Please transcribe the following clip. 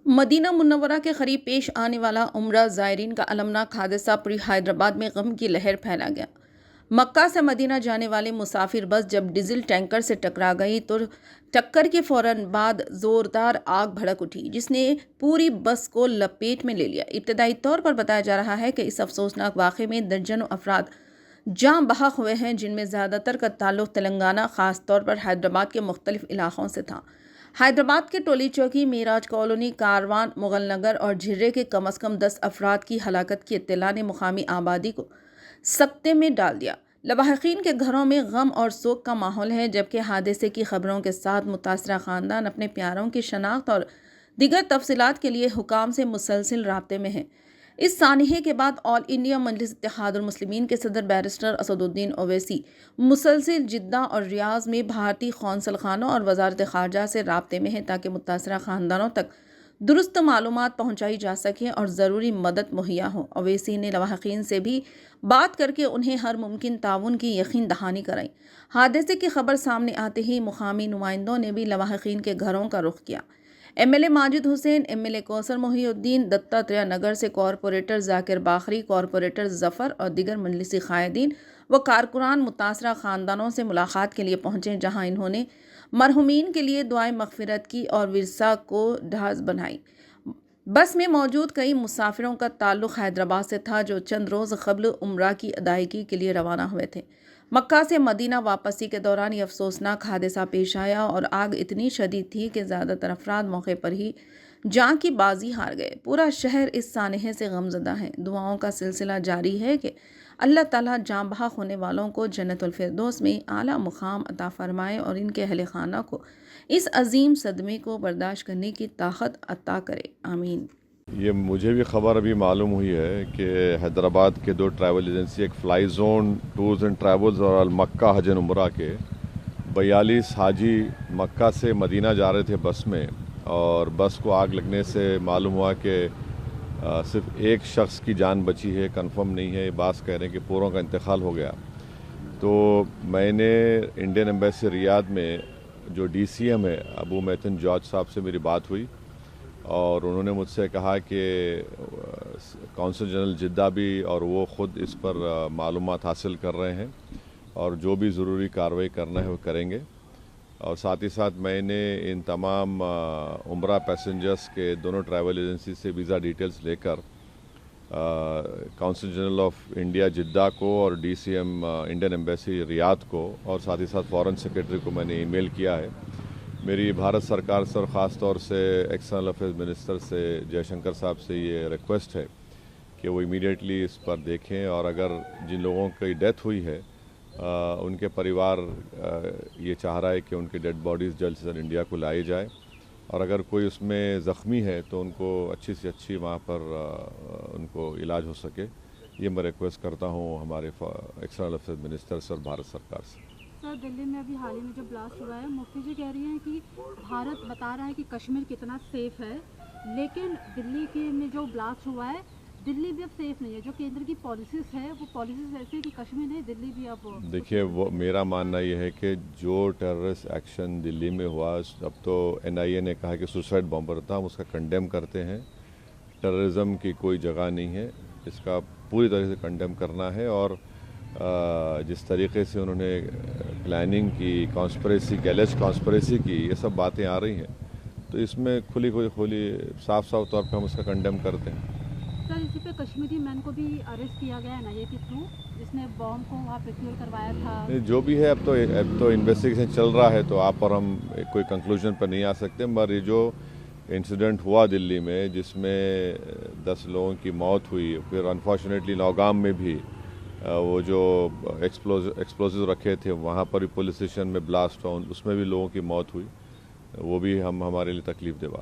Medina मुन्नवरा के करीब पेश आने वाला उम्रा ज़ायरीन का अलमनाक हादसा पूरी हैदराबाद में गम की लहर फैला गया। मक्का से मदीना जाने वाली मुसाफिर बस जब डीजल टैंकर से टकरा गई तो टक्कर के फौरन बाद जोरदार आग भड़क उठी, जिसने पूरी बस को लपेट में ले लिया। इब्तदाई तौर पर बताया जा रहा है कि इस अफसोसनाक वाक़े में दर्जनों अफराद जाँ बहक हुए हैं, जिनमें ज़्यादातर का ताल्लुक तेलंगाना, ख़ास तौर पर हैदराबाद के मुख्तलिफ इलाकों से था। हैदराबाद के टोली चौकी, मेराज कॉलोनी, कारवान, मुगल नगर और झिर्रे के कम अज़ कम 10 अफराद की हलाकत की इत्तला ने मुकामी आबादी को सकते में डाल दिया। लवाहिकीन के घरों में गम और सोग का माहौल है, जबकि हादसे की खबरों के साथ मुतासरा ख़ानदान अपने प्यारों की शनाख्त और दीगर तफसीलात के लिए हुकाम से मुसलसिल राब्ते में हैं। इस सानहे के बाद ऑल इंडिया मजलिस इत्तेहादुल मुस्लिमीन के सदर बैरिस्टर असदुद्दीन ओवैसी मुसलसिल जिद्दा और रियाज में भारतीय कौंसल खानों और वजारत खारजा से राब्ते में हैं, ताकि मुतासरा ख़ानदानों तक दुरुस्त मालूमात पहुँचाई जा सकें और ज़रूरी मदद मुहैया हो। ओवैसी ने लवाहिकीन से भी बात करके उन्हें हर मुमकिन ताउन की यकीन दहानी कराई। हादसे की खबर सामने आते ही मुकामी नुमाइंदों ने भी लवाहिकीन के घरों का रुख किया। एमएलए माजिद हुसैन, एमएलए कौसर मोहिउद्दीन, दत्तात्रेय नगर से कॉरपोरेटर जाकिर बाखरी, कॉरपोरेटर जफ़र और दीगर मजलिसी कायदीन व कारकुनान मुतासरा ख़ानदानों से मुलाकात के लिए पहुँचे, जहाँ इन्होंने मरहुमीन के लिए दुआएं मग़फ़िरत की और विरसा को ढास बनाई। बस में मौजूद कई मुसाफिरों का ताल्लुक हैदराबाद से था, जो चंद रोज़ क़ब्ल उम्रा की अदायगी के लिए रवाना हुए थे। मक्का से मदीना वापसी के दौरान ये अफसोसनाक हादसा पेश आया और आग इतनी शदीद थी कि ज़्यादातर अफराद मौके पर ही जान की बाजी हार गए। पूरा शहर इस सानहे से गमज़दा है। दुआओं का सिलसिला जारी है कि अल्लाह ताला जाँ बहक होने वालों को जन्नतुल फिरदौस में आला मुकाम अता फरमाए और इनके अहले खाना को इस अजीम सदमे को बर्दाश्त करने की ताकत अता करे। आमीन। ये मुझे भी खबर अभी मालूम हुई है कि हैदराबाद के दो ट्रैवल एजेंसी, एक fly zone tours and travels और अल मक्का हज एंड उम्रा के 42 हाजी मक्का से मदीना जा रहे थे बस में, और बस को आग लगने से मालूम हुआ कि सिर्फ एक शख्स की जान बची है। कंफर्म नहीं है, बास कह रहे हैं कि पूरों का इंतकाल हो गया। तो मैंने इंडियन एम्बेसी रियाद में जो DCM है अबू मैथन जॉर्ज साहब से मेरी बात हुई, और उन्होंने मुझसे कहा कि कौंसल जनरल जिद्दा भी और वो ख़ुद इस पर मालूमात हासिल कर रहे हैं और जो भी ज़रूरी कार्रवाई करना है वो करेंगे। और साथ ही साथ मैंने इन तमाम उम्रा पैसेंजर्स के दोनों ट्रैवल एजेंसी से वीज़ा डिटेल्स लेकर कौंसल जनरल ऑफ इंडिया जिद्दा को और DCM इंडियन एम्बेसी रियाद को और साथ ही साथ फॉरेन सेक्रेटरी को मैंने ईमेल किया है। मेरी भारत सरकार से और ख़ास तौर से एक्सटर्नल अफेयर्स मिनिस्टर से जयशंकर साहब से ये रिक्वेस्ट है कि वो इमीडिएटली इस पर देखें, और अगर जिन लोगों की डेथ हुई है उनके परिवार ये चाह रहा है कि उनकी डेड बॉडीज़ जल्द से जल्द इंडिया को लाई जाए, और अगर कोई उसमें ज़ख्मी है तो उनको अच्छी से अच्छी वहाँ पर उनको इलाज हो सके। ये मैं रिक्वेस्ट करता हूँ हमारे एक्सटर्नल अफेयर्स मिनिस्टर से और भारत सरकार से। सर, दिल्ली में अभी हाल ही में जो ब्लास्ट हुआ है, मुफ्ती जी कह रही हैं कि भारत बता रहा है कि कश्मीर कितना सेफ़ है, लेकिन दिल्ली के में जो ब्लास्ट हुआ है, दिल्ली भी अब सेफ़ नहीं है। जो केंद्र की पॉलिसीज़ है वो पॉलिसीज़ ऐसी है कि कश्मीर नहीं, दिल्ली भी अब देखिए, वो मेरा मानना ये है कि जो टेररिस्ट एक्शन दिल्ली में हुआ, अब तो NIA ने कहा कि सुसाइड बॉम्बर था, हम उसका कंडेम करते हैं। टेररिज्म की कोई जगह नहीं है, इसका पूरी तरह से कंडेम करना है। और जिस तरीके से उन्होंने प्लानिंग की, कॉन्स्पिरेसी, गैलेज कॉन्स्पिरेसी की, ये सब बातें आ रही हैं, तो इसमें खुली साफ तौर पर हम उसका कंडेम करते हैं। सर, इसी पे कश्मीरी मैन को भी अरेस्ट किया गया है NIA के थ्रू, जिसने बॉम्ब को वहाँ प्रोक्योर करवाया था। जो भी है, अब तो इन्वेस्टिगेशन चल रहा है, तो आप और हम कोई कंक्लूजन पर नहीं आ सकते। मगर ये जो इंसिडेंट हुआ दिल्ली में, जिसमें 10 लोगों की मौत हुई, फिर अनफॉर्चुनेटली नौगाम में भी वो जो एक्सप्लोजिव रखे थे वहाँ पर भी पुलिस स्टेशन में ब्लास्ट हुआ, उसमें भी लोगों की मौत हुई, वो भी हमारे लिए तकलीफ देवा।